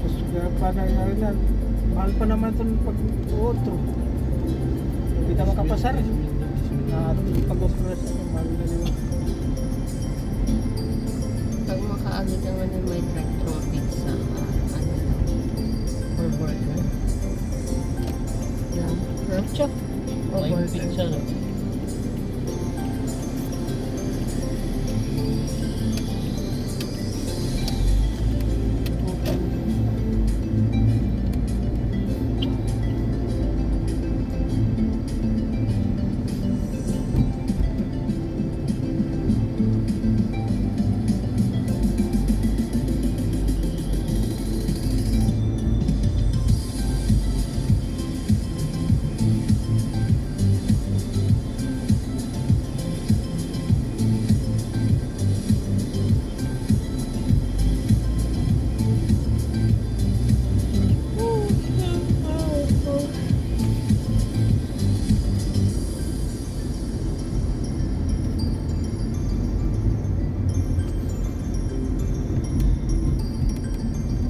Tapos paano na, mahal pa naman ito pag otro. Hindi ka makapasar eh. Pag-operas, mahal na nila. Pag makaano naman yung may nag-trophy sa ano lang. For burger. Yan. Nacho. For May burger. pizza no?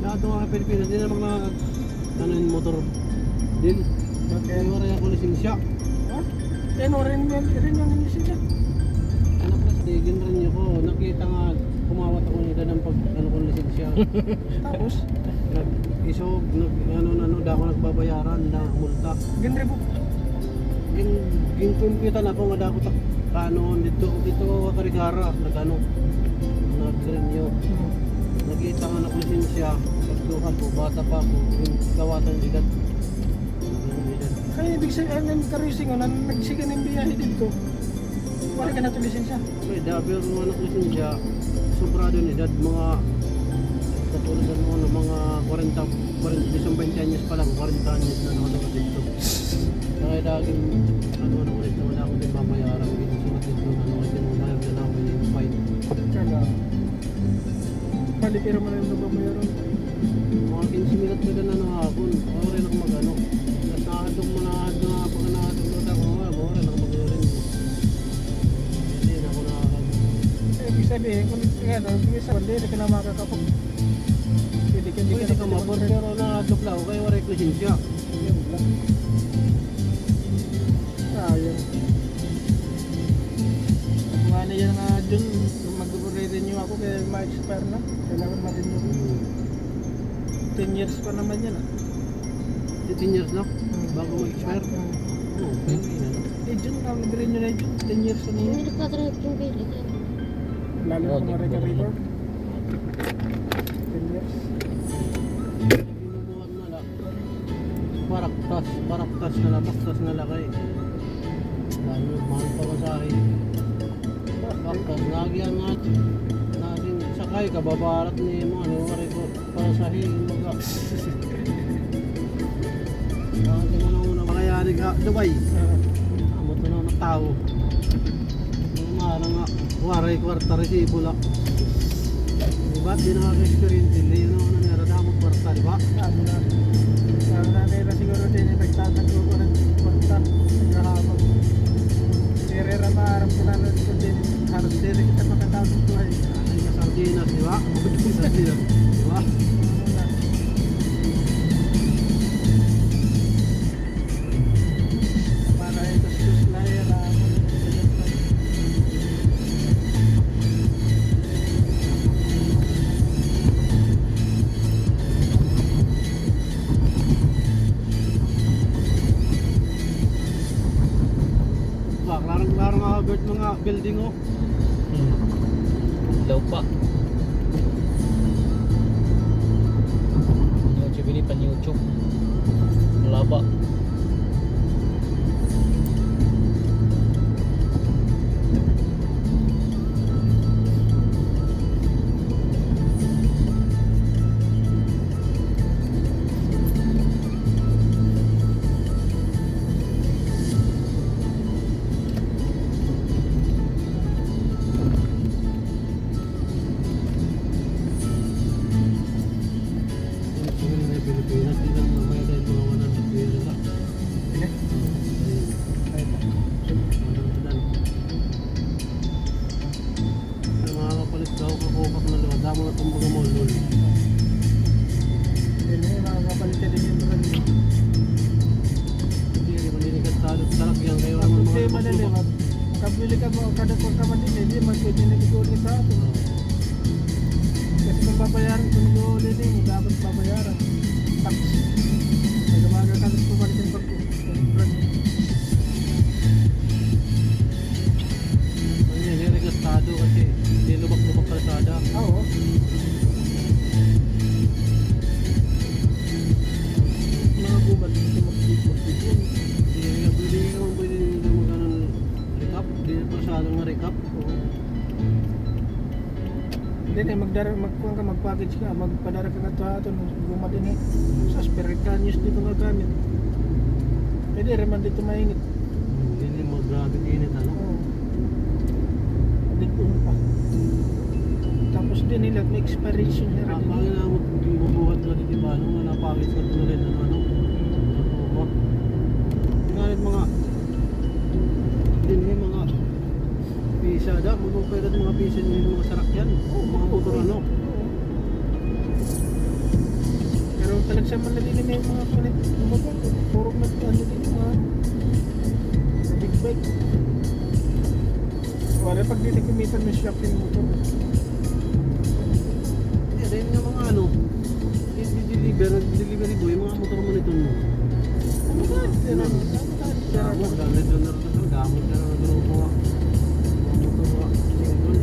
Lahat ng mga Pilipinas din ang mga ano yung motor din. Kaya wala ako lisensya. Ha? Yan o rin yung lisensya. Anak na sigin rin ako. Nakita nga kumawat ako nila ng pag ano kong lisensya. Tapos, Isog, ano, da ako nagbabayaran na multa. ginre po. Ginkumpitan ako nga da ako kanon dito ako karigara nagano nag-renew. Nakita nga na lisensya. Pagduhan ko, bata pa ako. Yung kawatan edad. Kaya ibig sabihin, ang karusing o, nagsige ng biyahe dito. Wala ka na ito lisensya. May dabir mga anak lisensya. Sobra din edad mga katulad ng mga 40 anyos pa lang, 40 anyos na nakalawa dito. Kaya laging ano ulit naman ako din mamayaran. Sinusunod dito ano ulit yung mahal na namin yung fine. Kaya, palipira mo na yung nagbabayaran. Mga 15 minutes pa na hapon. Ako rin ako mag-ano. At nakahadong na pag nakahadong na ako ako rin ako mag-rin. Hindi na ako nakakag. Ibig sabihin, kung sige sa bandi, hindi ka na makakapag. Pwede ka mabor pero nakahadong lang ako kaya wala yung lisensya. Yun lang. Sayang. At mga na yan nga dun, mag-renew ako kaya ma-expire na. Kailangan ma-renew. 10 years pa naman yan ah. 15 years na bago mag-expire. Oo, pwede na. Eh, June na, nag-renew na June. 10 years na Hindi niya. nagtatrack yung bili. Lalo Oo, na di mga ko record. 10 years. Binubuhat na lang. Baraktas na lang, baraktas na lang kayo. Lalo, mahal pa masahe. Baraktas, nagyan nga. Natin sakay, kababarat ni mga ano, record para sa mga. Natin mo na muna makayanig ka, Dubai. Amo to na ng tao. Yung mga nga, waray kwarta resibo lang. Diba? Di nakaka-experience din. Yun ako na naradamot kwarta, diba? Ano na. Lalo na nila siguro din yung nagtatagpo ko ng kwarta. Naghahapag. Nirera maharap ko na nun ko din. Halos din kita makatawag ko ay. Ay, sa sardinas, diba? Sardinas, diba? Para ito sus na yun. Ba, klarang nga agad mga building, oh. Ilaw pa. YouTube ini pan YouTube. Laba. sa atin. Kasi kung babayaran, kung nag-uulin mo, dapat babayaran. Tax. Nagabaga ka lang pumalik yung pag-brand. Ano yan, regastado kasi hindi lubak-lubak kalsada. Oo. Mga gubat, gusto mag-speed. Pwede nyo magkano recap, hindi na kalsada ng recap. Hindi na, magkuhan ka, mag-package ka, magpadara ka na ito, guma din eh. Sa spirit ka, news dito nga gamit. Pwede reman dito mainit. Hindi mag-grabe init ano. Oo. Dito pa. Tapos din nila, may expiration niya rin. Bakit na magbubuhat na dito ba? Ano, napakit ka tuloy ng ano. Tingnan mga din yung mga pisa da, magpapayad mga pisa nyo yung mga sarakyan. Mga motor ano. Pero talagang sa Manila may mga kulit. Puro na ano din mga big bike. Wala pag dito kumita ng shopping motor. Yeah, dahil nga mga ano, delivery boy, mga motor mo nito no. Ano ba? Gamot, gamit doon na rin. Gamot ka na grupo nga. Mga motor nga, single.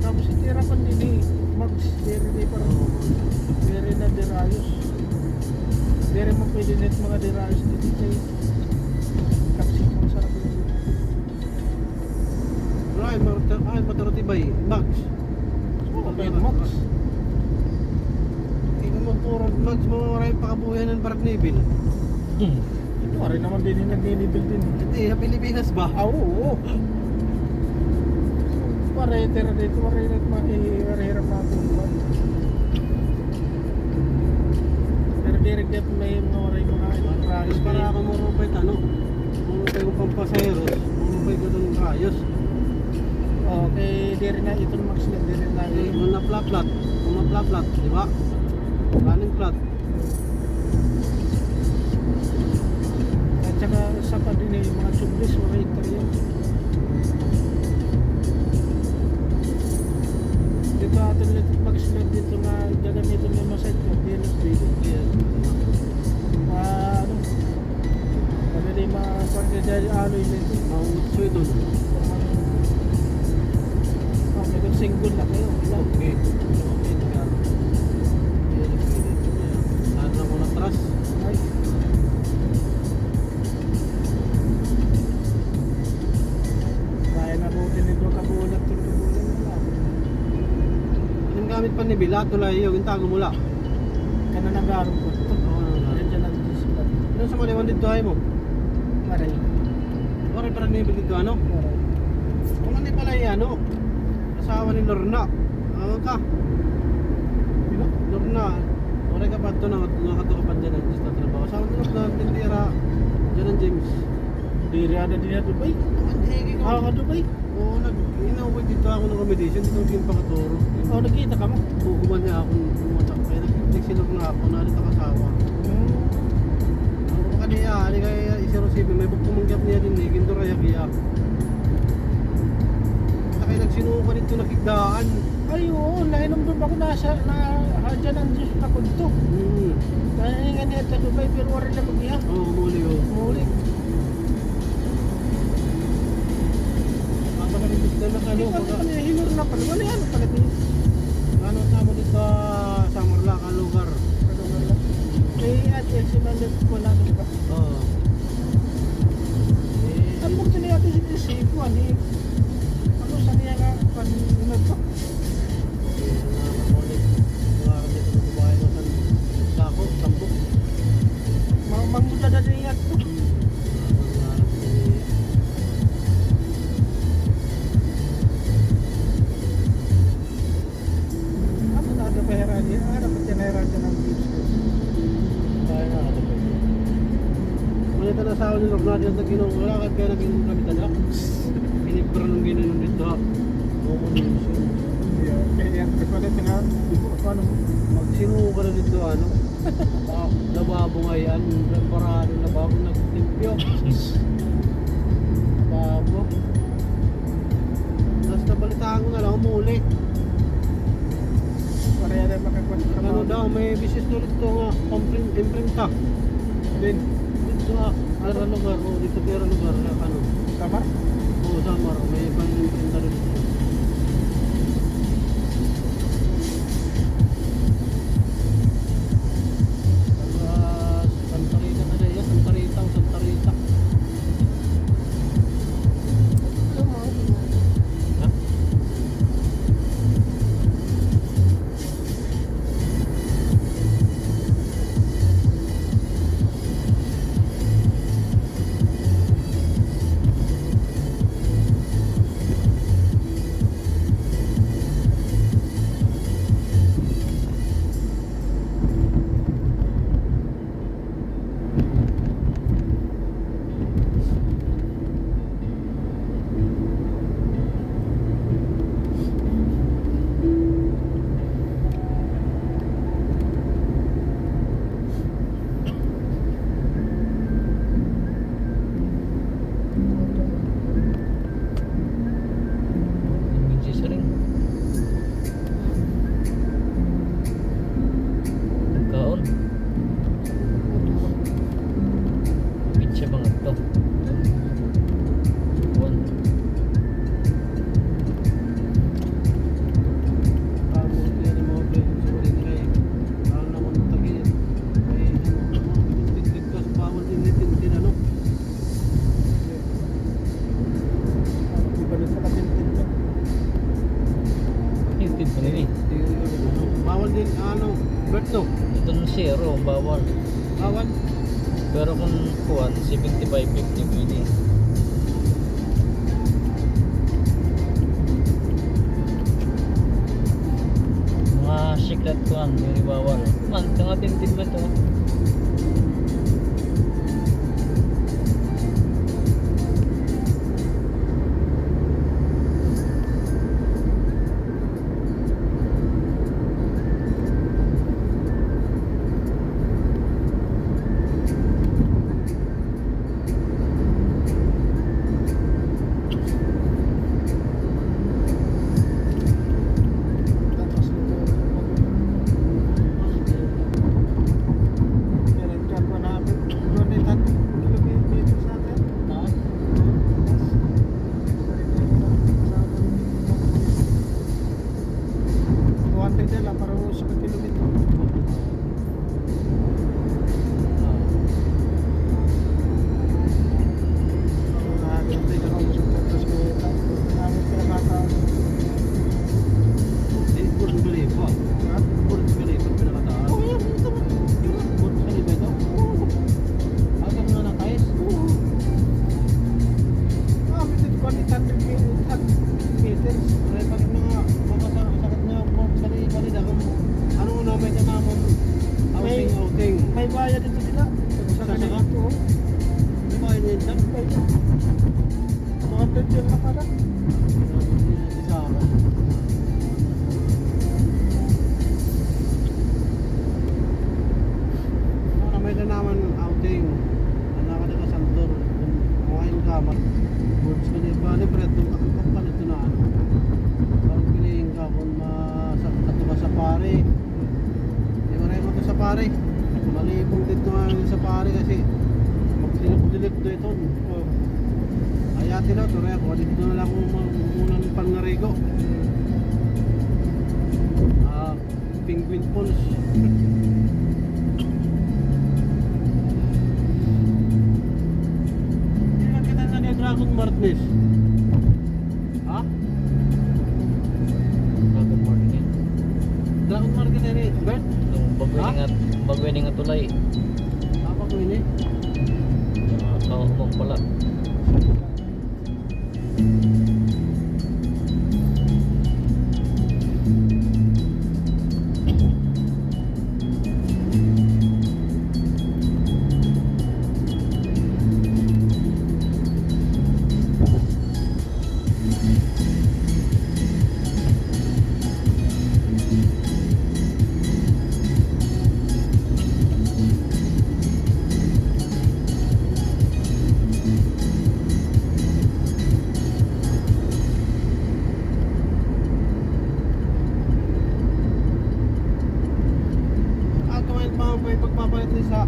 Tapos itirapan din eh. Max, dere na parang dere na derayos. Dere mo pwede net mga derayos dito tayo. Kapsik mo sarap yun. Ay, patarotibay, Max. Okay, Max. Hindi mo puro Max, mga maraming pakabuhayan ng Park Nabil. Ito rin naman din yung nag-nibel din. Hindi, sa Pilipinas ba? Ah, oo. Paretera dito, marehirap na tulad. Pero direct dito may mga waray mga rayos. Para ako marupay ano, marupay ko pang pasaheros, marupay ko doon rayos. Okay, dire na ito ng Max na, dire na Una plat, di ba? Running plat. at saka sa pa din eh, mga sublis, mga interior. Dito atin ulit Max na dito nga gagamito ng massage ko, PNS dito. Ano? Pagkali mga pagkali alloy nito. Ang Sweden. May kung single na kayo. Okay. Okay, car. Lahat na ko na trust. Ay. Kaya na butin nito kabulat ito kabulat na. Anong gamit pa ni Bila? Tulay yung intago mula. Kana nagarong ko ito. Yan dyan ang disiplat. Ano sa maliwan dito ay mo? Maray. Wala parang nibig dito ano? Maray. Kung ano pala yung ano? Asawa ni Lorna. Ano ka? Pino? Lorna. Wala ka pa ito nakatukapan dyan ang sa trabaho. Asawa ni Lorna, tindira dyan ang James. Diri ada din na Dubai. Hindi ko. Ka Dubai. Oo, inawag dito ako ng accommodation. Dito ako yung pakaturo. Oh, nakita ka mo. Kukuman niya ako pumatak. Kaya nagsinok na ako. Nalit ang asawa. Ako pa kaniya. Ali kaya isiro sibi. May buktumanggap niya din eh. Ginto raya kaya. Kaya nagsinuko dito nakigdaan. Ay, oo. Nainom doon ako nasa dyan ang Diyos ako dito. Kaya nga niya sa Dubai pero wala na mag-iya. Oo, muli oh. Muli. Baka rin gusto na Ano ano. pa kanina hinur na pala. Wala yan pala din. Ano tama dito sa Marlac ang lugar. Ano nga lang. May at yan si Mandat wala na ba? Oo. Ano mo niya ito si Sipuan eh. Ano sa niya nga ano ba? Mangmuda na niya ito. Ano na ada pera niya? Ano pa tinayran niya ng tips ko? Manita na sa ni Lorna dito sa Ginoo. Wala ka kaya nag-inom kami tala. Pinipra nung ginom dito. Kaya pala nga ano Magsinuho ka na dito ano. Lababo ngayon. Parado lababo nagtimpyo. Lababo. Basta nabalitaan ko na lang, umuli. Pareha na makakuha sa Ano trabaho. daw, may business ulit ito nga, imprenta. Din, Dito sa Ara lugar, o dito pero lugar, ano, Samar? o Samar, may ibang imprenta rin ito. Santa Rita na dyan, Santa Rita o Santa Rita. Ano mo? Ha? Yung sa ring. Kaon. Pizza bang ito? One. Tapos yan ang mga pwede sa rin nila eh. Lalo naman ng tagil. May tigtig ka sa bawal din nitin ano. Iba na sa katintin ko. Hintid pa nila eh. Bawal din ano, Berto. Ito ng zero, bawal. Bawal. Pero kung kuhan, 75-50 pwede. Mga siklat kuhan, hindi bawal. Man, tanga tintin ba ito? Tapos nito. Pinagkat mo namin. Doon ay 30 kilometers sa atin. Taas. 200 na lang para sa kilometer. Nakagantay na ako sa tapos ko. Namin pinakataon. Eh, Burj Khalifa. Ha? Burj Khalifa pinakataas. Oo, yan. Ito ba? Burj Khalifa ito. Agad nga nakais. Ah, may dito ko ni 100 meters. Kaya pag mga sakit nga Burj Khalifa nila kung ano na may namamon. Outing. May bayad dito sila. Sa Saka? ganito. Oo. Di ba yun yun? May bayad. 200 yung nakara. Isa ako. Ano may naman outing. Ano ka na Santor. Kumain ka man. Burj Khalifa libre ito. Ang palito na ano. Pag piliin ka kung ato ka sa pare. Di ba rin mo sa pare. Malibong dito nga sa pare kasi magdilik-dilik do ito. Ayati na ito rin ako. Dito na lang kung muna ng Pangnarigo. Penguin Falls. Hindi lang kita na niya Dragon Martins. Ha? Dragon morning yan. Dragon Martins yan eh. Bert? Nung bagwini nga tulay. Apa ko ini? Kahumong pala. magpapalit din sa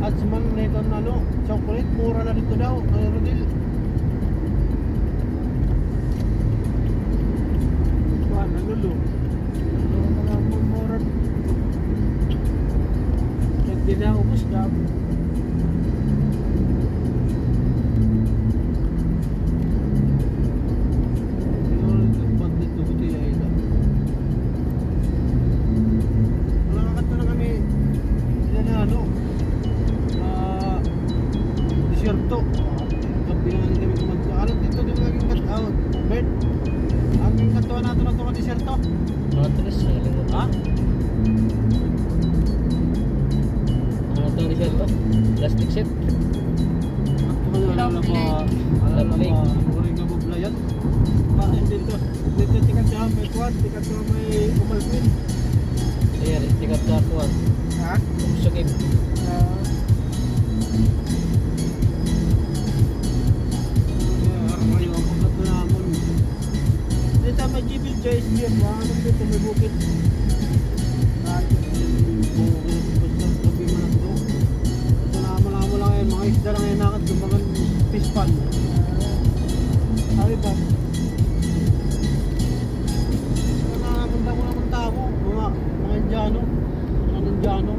Adsman nito na ano, chocolate, mura na dito daw, Rodil. Kuhan, ano mga mumura. Kahit di na ubus na. Desierto. Kabilangan kami kumagkaalat dito din laging cut out. Bert, ang katuwa nato na ito ka desierto. Mga tres, nalimutan. Ha? Ano ito rin to? Plastic set? Ako na alam ba? Alam ba? Uring nga bublayan? Dito tikat siya may kuhan, tikat siya may umalpin. Ayan, itikat sa kuwan. Ha? Sugib. Ayaw ang pagkato naman. Dito may Jibil Joyce Beer, mga ano dito may bukid. Basta sabi mo na ito. Ito naman lang yan, mga isda lang yan nakad yung mga fish pan. Sabi ba? Nakakaganda mo naman tao, mga Indiano. Mga Indiano.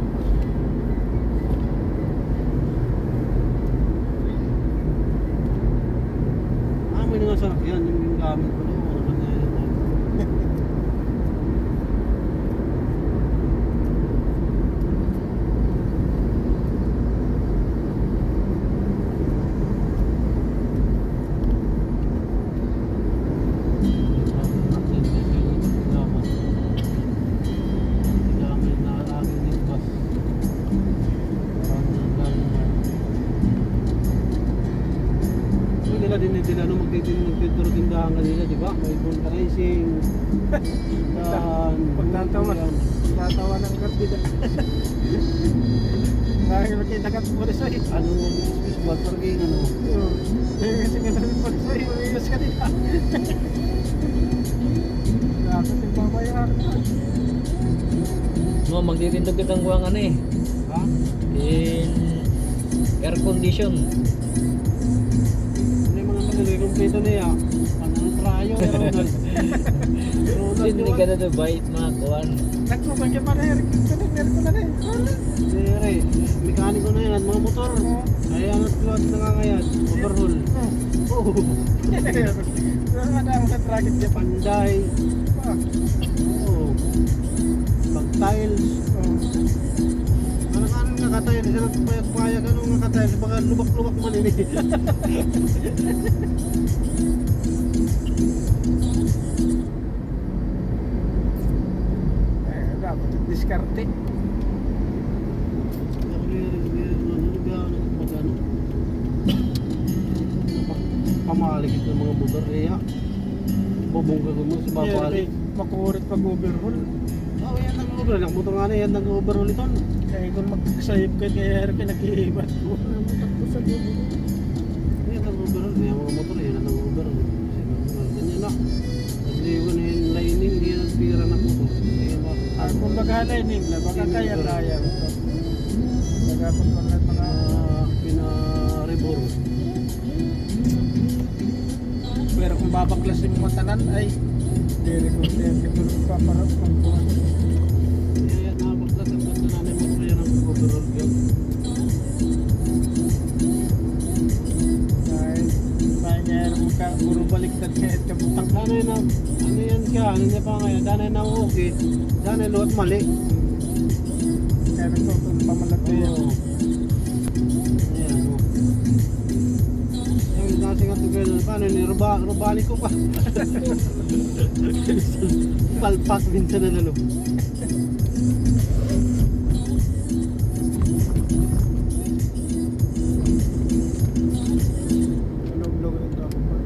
May nga sarap yan, yung gamit ko doon. Ano na yan? Nila no magtituro tindahan kanila, di ba? May fundraising. Pagtatawa ng kardida. Ngayon makita ka po rin sa'yo. Ano space ball parking ano? Kasi nga namin po rin sa'yo, mas kanila. Dapat yung babayaran na. No, magtitindog kitang kuwang ano eh. Ha? In air condition. Kompleto niya. Anong trayo, Ronald? Hindi ka na bait mga kuwan. Nagkuman ka pa na Eric. Meron ko na rin. Sire, mekaniko na yan at mga motor. Ay, ano tuwad na nga ngayon? Overhaul. Oo. Pero ano ang katragit niya pa? Panday. Oo. Pag-tiles. Ano nga ka-tiles? Sila payag-payag. Ano nga ka-tiles? Baka lubak-lubak man ini. Dapat diskarte. Pamaligid ng mga motor niya. Bubungga ko mo sa babalik. Makurit pag-overhaul. Oh, yan ang overhaul. Ang motor nga na yan ang overhaul ito. Kaya kung mag-save ka kaya Eric nag-iibat ko. Takbo sa bubo. Yan ang overhaul. Yan mga motor yan ang overhaul. Ganyan na. Nagliwan na yung lining. Yan ang pira ng motor. Kung mag-lining lang, baka kaya-kaya. Nagapot ko na mga pina-rebor. pero kung babaklasin mo tanan ay very good yan. Katulog pa para pagbuhan. Yan nabaklas ang ganda na ng motor yan ang overhaul yun. Dahil kaya nga puro baliktad kahit kabutang ka. Danay na, ano yan ka, ano niya pa ngayon, danay na okay, danay luwat mali. Kaya nagtutulog pa malaki yan. Oo. Ayan, o. Sabi kasi nga ito kayo, paano ni rubali ko pa. Palpak minsan na lalo. Log-log ito ako pa.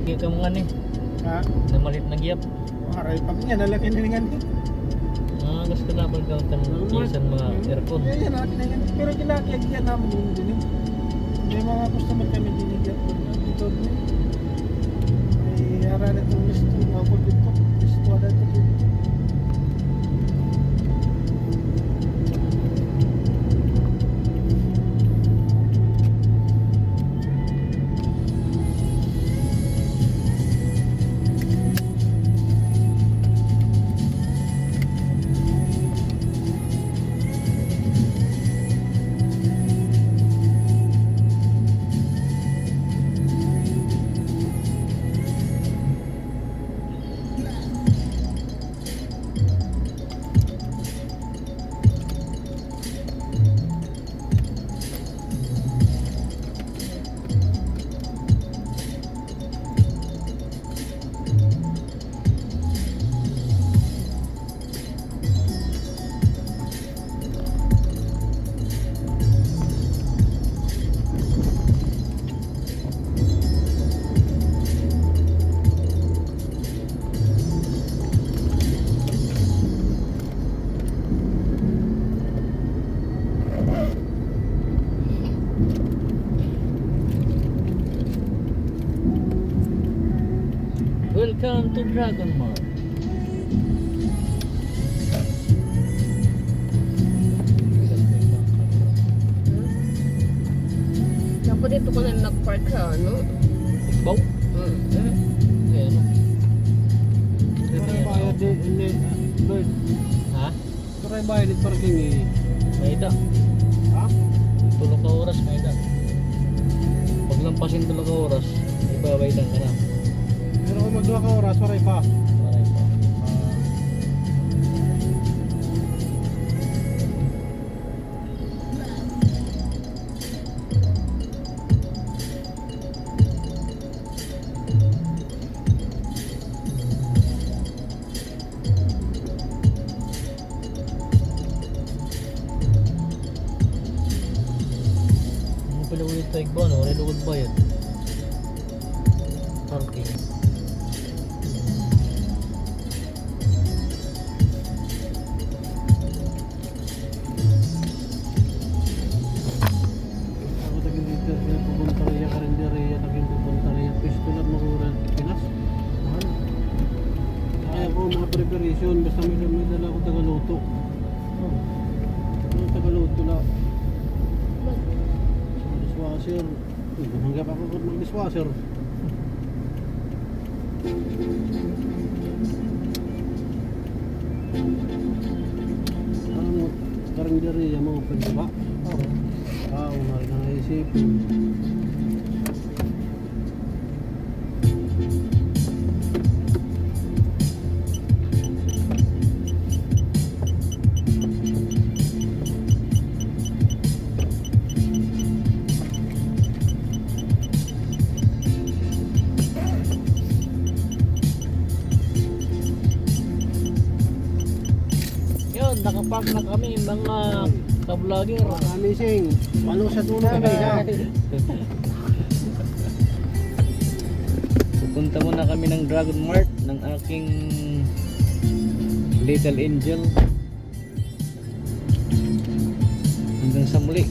Kaya ka mga ni. Ha? Namalit na giyap. Aray pa niya, nalaki na nga niya. Gusto na bang kang sa mga aircon. Yan, nalaki na yan. Pero kinakiyag yan namin yun din eh. May mga customer kami dinigyan ko. Ito din. May hara na itong listo. Ako dito. Listo na ito dito. to Dragon Mart. Dapat dito ko na nag-park sa ano? Ikbaw? Ayan. Para bayad din, hindi, Lord. Ha? Para bayad din parking eh. May ida. Ha? Tulog ka oras, may ida. Pag lampasin tulog ka oras, ibabaydan ka na. Pero kung magduha ka oras, waray pa. Maray pa. Ano pala ulit tayo ba? No? Wala lugod bayad. Parking. Ako taging dito, pupunta rin karinderya, taging pupunta rin. Pisto lang maguran, Pinas. Mahal. Kaya ko mga preparation, basta may dala ako tagaluto. Oh. Ano tagaluto na? Dishwasher. Gumanggap ako kung mag-dishwasher. Ano, karinderya mo, pwede ba? Oo. Umari na naisip. Yun, nakapark na kami mga ka-vlogger. Amazing. Palo sa dulo kami ha. Pupunta muna kami ng Dragon Mart ng aking Little Angel. Hanggang sa muli.